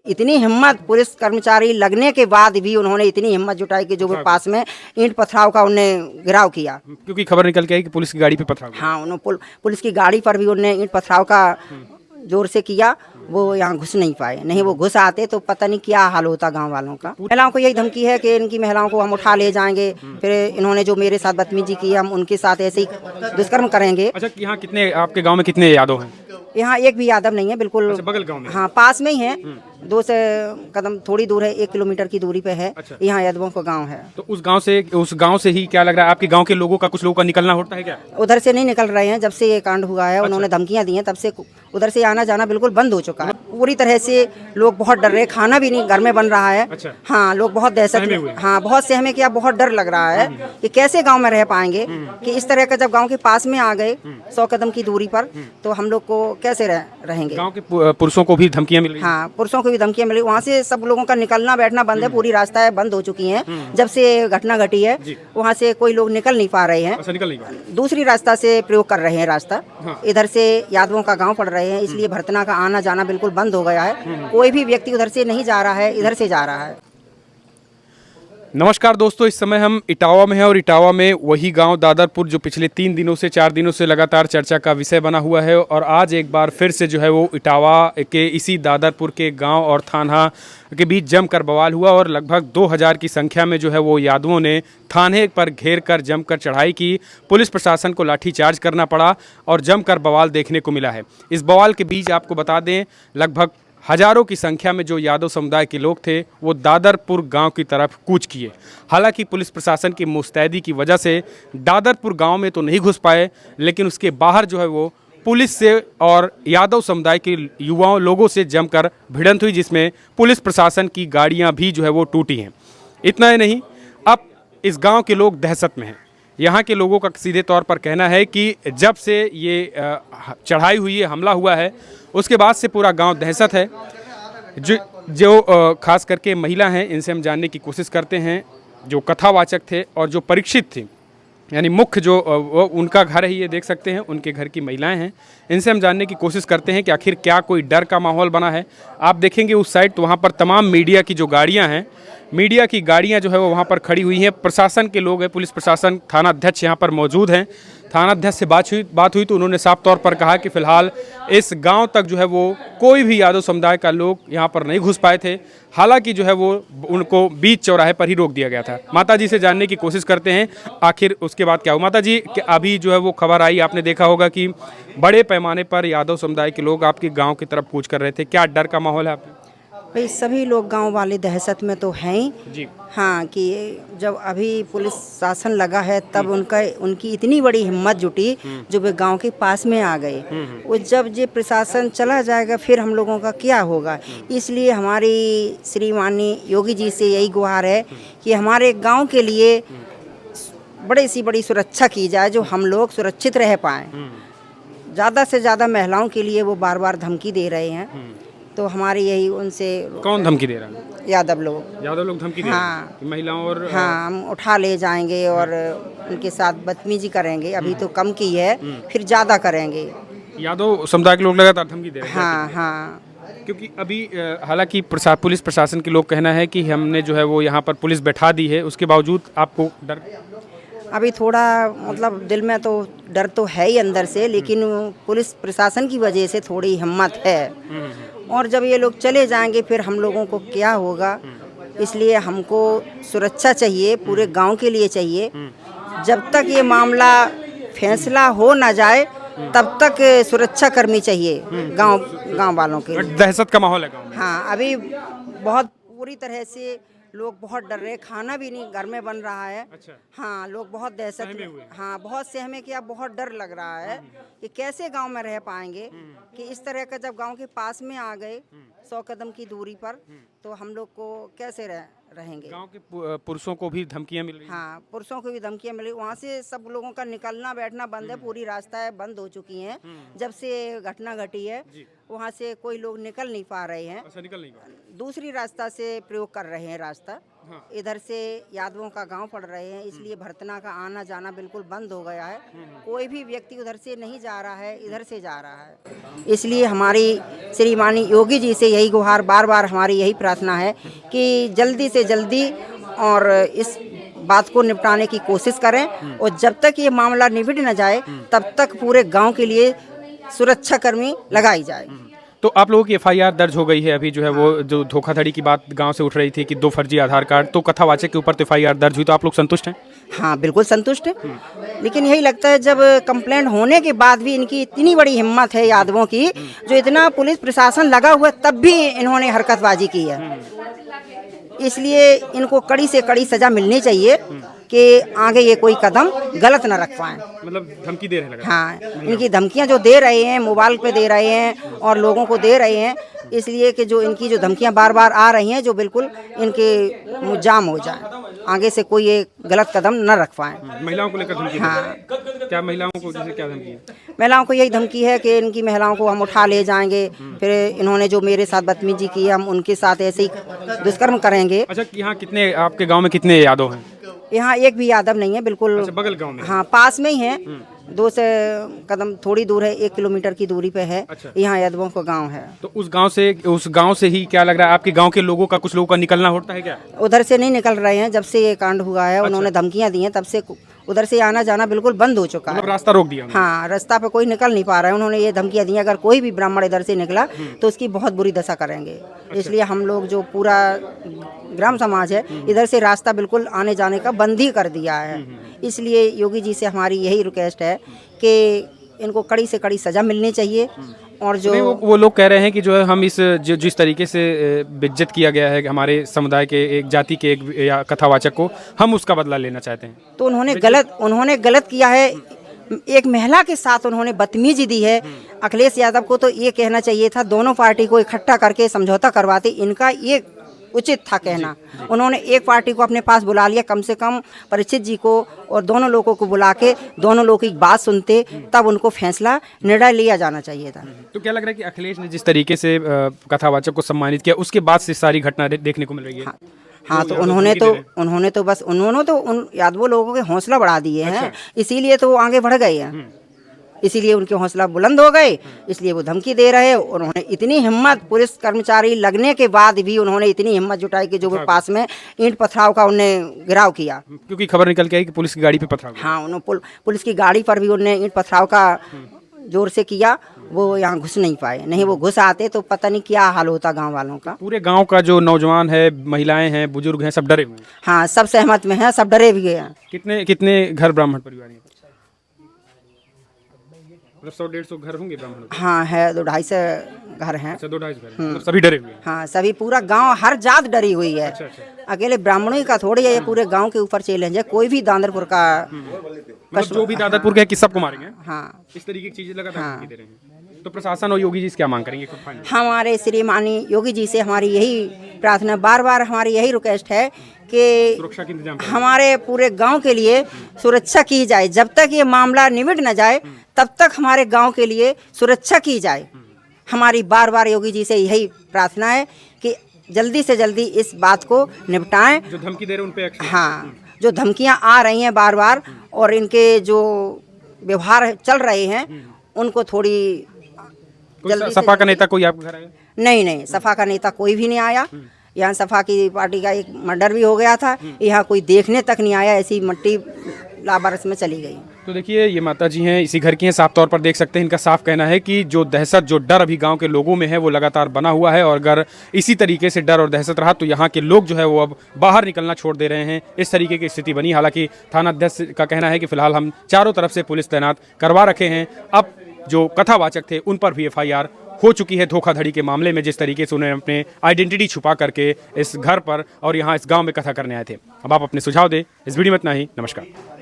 इतनी हिम्मत पुलिस कर्मचारी लगने के बाद भी उन्होंने इतनी हिम्मत जुटाई कि जो भी पास में ईंट पथराव का उन्होंने गिराव किया। क्योंकि खबर निकल के आई कि पुलिस की गाड़ी पे पथराव हुआ। हाँ, उन्होंने पुलिस की गाड़ी पर भी उन्होंने ईंट पथराव का जोर से किया। वो यहाँ घुस नहीं पाए, नहीं वो घुस आते तो पता नहीं क्या हाल होता गांव वालों का। महिलाओं को यही धमकी है कि इनकी महिलाओं को हम उठा ले जाएंगे, फिर इन्होंने जो मेरे साथ बदतमीजी की हम उनके साथ ऐसे ही दुष्कर्म करेंगे। अच्छा, यहाँ कितने आपके गांव में कितने यादव हैं? यहाँ एक भी यादव नहीं है, बिल्कुल अच्छा, बगल गांव में? हाँ, पास में ही है, 2 से कदम थोड़ी दूर है, 1 किलोमीटर की दूरी पे है। अच्छा। यहाँ यादवों का गांव है। तो उस गांव से ही क्या लग रहा है आपके गांव के लोगों का, कुछ लोगों का निकलना होता है क्या? उधर से नहीं निकल रहे हैं, जब से ये कांड हुआ है उन्होंने धमकियां दी हैं, तब से उधर से आना जाना बिल्कुल बंद हो चुका है। पूरी तरह से लोग बहुत डर रहे, खाना भी नहीं घर में बन रहा है। अच्छा। हाँ, लोग बहुत दहशत में, हाँ बहुत सहमे कि अब बहुत डर लग रहा है कि कैसे गांव में रह पाएंगे, कि इस तरह का जब गांव के पास में आ गए 100 कदम की दूरी पर, तो हम लोग को कैसे रहेंगे। गांव के पुरुषों को भी धमकियां मिल रही हैं? हाँ, पुरुषों को भी धमकियां मिली। वहाँ से सब लोगों का निकलना बैठना बंद है, पूरी रास्ताएं बंद हो चुकी हैं। जब से घटना घटी है वहाँ से कोई लोग निकल नहीं पा रहे हैं। अच्छा, निकल नहीं पा रहे। दूसरी रास्ता से प्रयोग कर रहे हैं रास्ता। हाँ। इधर से यादवों का गांव पड़ रहे हैं, इसलिए भरतना का आना जाना बिल्कुल बंद हो गया है। कोई भी व्यक्ति उधर से नहीं जा रहा है, इधर से जा रहा है। नमस्कार दोस्तों, इस समय हम इटावा में हैं और इटावा में वही गांव दादरपुर जो पिछले 3 दिनों से 4 दिनों से लगातार चर्चा का विषय बना हुआ है, और आज एक बार फिर से जो है वो इटावा के इसी दादरपुर के गांव और थाना के बीच जमकर बवाल हुआ और लगभग 2000 की संख्या में जो है वो यादवों ने थाने पर घेर कर जमकर चढ़ाई की। पुलिस प्रशासन को लाठीचार्ज करना पड़ा और जमकर बवाल देखने को मिला है। इस बवाल के बीच आपको बता दें, लगभग हजारों की संख्या में जो यादव समुदाय के लोग थे वो दादरपुर गांव की तरफ कूच किए। हालांकि पुलिस प्रशासन की मुस्तैदी की वजह से दादरपुर गांव में तो नहीं घुस पाए, लेकिन उसके बाहर जो है वो पुलिस से और यादव समुदाय के युवाओं लोगों से जमकर भिड़ंत हुई, जिसमें पुलिस प्रशासन की गाड़ियां भी जो है वो टूटी हैं। इतना ही नहीं, अब इस गाँव के लोग दहशत में हैं। यहाँ के लोगों का सीधे तौर पर कहना है कि जब से ये चढ़ाई हुई है, हमला हुआ है, उसके बाद से पूरा गांव दहशत है। जो खास करके महिला हैं, इनसे हम जानने की कोशिश करते हैं। जो कथावाचक थे और जो परीक्षित थे, यानी मुख्य जो वो उनका घर है, ये देख सकते हैं, उनके घर की महिलाएं हैं। इनसे हम जानने की कोशिश करते हैं कि आखिर क्या कोई डर का माहौल बना है। आप देखेंगे उस साइड, तो वहाँ पर तमाम मीडिया की जो गाड़ियाँ हैं, मीडिया की गाड़ियां जो है वो वहाँ पर खड़ी हुई हैं। प्रशासन के लोग हैं, पुलिस प्रशासन, थाना अध्यक्ष यहाँ पर मौजूद हैं। थाना अध्यक्ष से बात हुई तो उन्होंने साफ तौर पर कहा कि फिलहाल इस गांव तक जो है वो कोई भी यादव समुदाय का लोग यहाँ पर नहीं घुस पाए थे। हालांकि जो है वो उनको बीच चौराहे पर ही रोक दिया गया था। माता जी से जानने की कोशिश करते हैं आखिर उसके बाद क्या हुआ। माता जी, अभी जो है वो खबर आई, आपने देखा होगा कि बड़े पैमाने पर यादव समुदाय के लोग आपके गाँव की तरफ कूच कर रहे थे, क्या डर का माहौल है आप? भाई सभी लोग गांव वाले दहशत में तो हैं ही जी। हाँ, कि जब अभी पुलिस शासन लगा है तब उनकी इतनी बड़ी हिम्मत जुटी जो वे गांव के पास में आ गए। वो जब ये प्रशासन चला जाएगा फिर हम लोगों का क्या होगा। इसलिए हमारी श्रीमानी योगी जी से यही गुहार है कि हमारे गांव के लिए बड़ी सुरक्षा की जाए, जो हम लोग सुरक्षित रह पाएँ। ज़्यादा से ज़्यादा महिलाओं के लिए वो बार बार धमकी दे रहे हैं, तो हमारी यही उनसे। कौन धमकी दे रहा है? यादव लोग धमकी दे रहे हैं कि महिलाओं और हाँ, हम उठा ले जाएंगे और उनके साथ बदतमीजी करेंगे। अभी तो कम की है, फिर ज़्यादा करेंगे। यादव समुदाय के लोग लगातार धमकी दे रहे हैं। हाँ हाँ, क्योंकि अभी हालांकि पुलिस प्रशासन के लोग कहना है कि हमने जो है वो यहाँ पर पुलिस बैठा दी है, उसके बावजूद आपको डर? अभी थोड़ा मतलब दिल में तो डर तो है ही अंदर से, लेकिन पुलिस प्रशासन की वजह से थोड़ी हिम्मत है। और जब ये लोग चले जाएंगे फिर हम लोगों को क्या होगा। इसलिए हमको सुरक्षा चाहिए, पूरे गांव के लिए चाहिए। जब तक ये मामला फैसला हो ना जाए तब तक सुरक्षा कर्मी चाहिए गांव वालों के लिए। दहशत का माहौल है गाँव में। हाँ, अभी बहुत पूरी तरह से लोग बहुत डर रहे, खाना भी नहीं घर में बन रहा है। अच्छा। हाँ, लोग बहुत दहशत में, हाँ बहुत सहमे कि अब बहुत डर लग रहा है कि कैसे गांव में रह पाएंगे, कि इस तरह का जब गांव के पास में आ गए 100 कदम की दूरी पर, तो हम लोग को कैसे रहेंगे। गांव के पुरुषों को भी धमकियां मिल रही हैं। हाँ, पुरुषों को भी धमकियां मिली। वहाँ से सब लोगों का निकलना बैठना बंद है, पूरी रास्ताएं बंद हो चुकी हैं जब से घटना घटी है। वहाँ से कोई लोग निकल नहीं पा रहे हैं, अच्छा, निकल नहीं पा रहे। दूसरी रास्ता से प्रयोग कर रहे हैं रास्ता। हाँ। इधर से यादवों का गांव पड़ रहे हैं, इसलिए भरतना का आना जाना बिल्कुल बंद हो गया है। कोई भी व्यक्ति उधर से नहीं जा रहा है, इधर से जा रहा है। इसलिए हमारी श्रीमानी योगी जी से यही गुहार, बार बार हमारी यही प्रार्थना है कि जल्दी से जल्दी और इस बात को निपटाने की कोशिश करें, और जब तक ये मामला निपट न जाए तब तक पूरे गांव के लिए सुरक्षा कर्मी लगाई जाए। तो आप लोगों की एफआईआर दर्ज हो गई है, अभी जो है वो जो धोखाधड़ी की बात गांव से उठ रही थी कि 2 फर्जी आधार कार्ड, तो कथावाचक के ऊपर तो एफआईआर दर्ज हुई, तो आप लोग संतुष्ट हैं? हाँ, बिल्कुल संतुष्ट है। लेकिन यही लगता है जब कंप्लेंट होने के बाद भी इनकी इतनी बड़ी हिम्मत है यादवों की, जो इतना पुलिस प्रशासन लगा हुआ तब भी इन्होंने हरकतबाजी की है। इसलिए इनको कड़ी से कड़ी सजा मिलनी चाहिए कि आगे ये कोई कदम गलत न रख पाएं। मतलब धमकी दे रहे हैं? हाँ, इनकी धमकियां जो दे रहे हैं, मोबाइल पे दे रहे हैं और लोगों को दे रहे हैं, इसलिए कि जो इनकी जो धमकियां बार बार आ रही हैं, जो बिल्कुल इनके जाम हो जाए, आगे से कोई ये गलत कदम न रख पाएं। महिलाओं को लेकर धमकी? हाँ। क्या महिलाओं को जैसे क्या धमकी है? महिलाओं को यही धमकी है कि इनकी महिलाओं को हम उठा ले जाएंगे, फिर इन्होंने जो मेरे साथ बदतमीजी की है, हम उनके साथ ऐसे ही दुष्कर्म करेंगे। अच्छा, यहाँ कितने, आपके गांव में कितने यादव हैं? यहाँ एक भी यादव नहीं है, बिल्कुल। अच्छा, बगल गांव में? हाँ, पास में ही है, 2 से कदम थोड़ी दूर है, 1 किलोमीटर की दूरी पे है। अच्छा। यहाँ यादवों का गांव है। तो उस गांव से ही क्या लग रहा है आपके गांव के लोगों का, कुछ लोगों का निकलना होता है क्या? उधर से नहीं निकल रहे हैं, जब से ये कांड हुआ है। उन्होंने धमकियां दी हैं, तब से उधर से आना जाना बिल्कुल बंद हो चुका है। मतलब रास्ता रोक दिया उन्होंने? हाँ, रास्ता पे कोई निकल नहीं पा रहा है। उन्होंने ये धमकियां दी हैं, अगर कोई भी ब्राह्मण इधर से निकला तो उसकी बहुत बुरी दशा करेंगे। इसलिए हम लोग जो पूरा ग्राम समाज है, इधर से रास्ता बिल्कुल आने जाने का बंद ही कर दिया है। इसलिए योगी जी से हमारी यही रिक्वेस्ट है कि इनको कड़ी से कड़ी सजा मिलनी चाहिए। और जो नहीं, वो लोग कह रहे हैं कि जो है हम जिस तरीके से बेइज्जत किया गया है हमारे समुदाय के एक जाति के एक या कथावाचक को, हम उसका बदला लेना चाहते हैं। तो उन्होंने गलत किया है। एक महिला के साथ उन्होंने बदतमीजी दी है। अखिलेश यादव को तो ये कहना चाहिए था, दोनों पार्टी को इकट्ठा करके समझौता करवाते, इनका ये उचित था कहना। उन्होंने एक पार्टी को अपने पास बुला लिया, कम से कम परीक्षित जी को और दोनों लोगों को बुला के दोनों लोगों की बात सुनते, तब उनको फैसला निर्णय लिया जाना चाहिए था। तो क्या लग रहा है कि अखिलेश ने जिस तरीके से कथावाचक को सम्मानित किया, उसके बाद से सारी घटना देखने को मिल रही है? हाँ, तो उन्होंने तो उन यादवों लोगों के हौसला बढ़ा दिए हैं। इसीलिए तो वो आगे बढ़ गए हैं, इसीलिए उनके हौसला बुलंद हो गए, इसलिए वो धमकी दे रहे हैं। उन्होंने इतनी हिम्मत, पुलिस कर्मचारी लगने के बाद भी उन्होंने इतनी हिम्मत जुटाई कि जो वो पास में ईंट पथराव का उन्होंने गिराव किया। क्योंकि खबर निकल के आई कि पुलिस की गाड़ी पे पथराव। हाँ, उन्होंने पुलिस की गाड़ी पर भी उन्होंने ईंट पथराव का जोर से किया। वो यहाँ घुस नहीं पाए, नहीं वो घुस आते तो पता नहीं क्या हाल होता गांव वालों का। पूरे गांव का जो नौजवान है, महिलाएं हैं, बुजुर्ग हैं, सब डरे हुए हैं। हाँ, सब सहमत में हैं, सब डरे भी हैं। कितने घर ब्राह्मण परिवार हैं? मतलब 100-150 घर होंगे ब्राह्मणों के? हाँ, है 200-250 घर हैं। अच्छा, 2-250 घर हैं। मतलब सभी डरे हुए हैं? हाँ, सभी, पूरा गांव, हर जात डरी हुई है। अच्छा। अकेले ब्राह्मणों का थोड़ी है, ये पूरे गांव के ऊपर चैलेंज है। कोई भी दादरपुर का मतलब जो भी दादरपुर के किस सबको मारेंगे? हाँ, इस तरीके की चीजें लगातार धमकी दे रहे हैं। तो प्रशासन और योगी जी से क्या मांग करेंगे? हमारे श्रीमानी योगी जी से हमारी यही प्रार्थना, बार बार हमारी यही रिक्वेस्ट है कि सुरक्षा के इंतजाम हमारे पूरे गांव के लिए सुरक्षा की जाए। जब तक ये मामला निपट न जाए तब तक हमारे गांव के लिए सुरक्षा की जाए। हमारी बार बार योगी जी से यही प्रार्थना है कि जल्दी से जल्दी इस बात को निपटाएं। जो धमकी दे रहे हैं उन पे एक्शन। हाँ, जो धमकियां आ रही हैं बार बार और इनके जो व्यवहार चल रहे हैं, उनको थोड़ी जल्दी। सपा का नेता कोई आपके घर आया? नहीं, सपा का नेता कोई भी नहीं आया। यहाँ सपा की पार्टी का एक मर्डर भी हो गया था, यहाँ कोई देखने तक नहीं आया। ऐसी मट्टी लाबारस में चली गई। तो देखिए, ये माता जी हैं, इसी घर की हैं, साफ तौर पर देख सकते हैं। इनका साफ कहना है कि जो दहशत, जो डर अभी गांव के लोगों में है, वो लगातार बना हुआ है, और अगर इसी तरीके से डर और दहशत रहा तो यहाँ के लोग जो है वो अब बाहर निकलना छोड़ दे रहे हैं। इस तरीके की स्थिति बनी। हालांकि थाना अध्यक्ष का कहना है कि फिलहाल हम चारों तरफ से पुलिस तैनात करवा रखे हैं। अब जो कथावाचक थे उन पर भी एफआईआर हो चुकी है धोखाधड़ी के मामले में, जिस तरीके से उन्होंने अपने आइडेंटिटी छुपा करके इस घर पर और यहाँ इस गांव में कथा करने आए थे। अब आप अपने सुझाव दें। इस वीडियो में इतना ही। नमस्कार।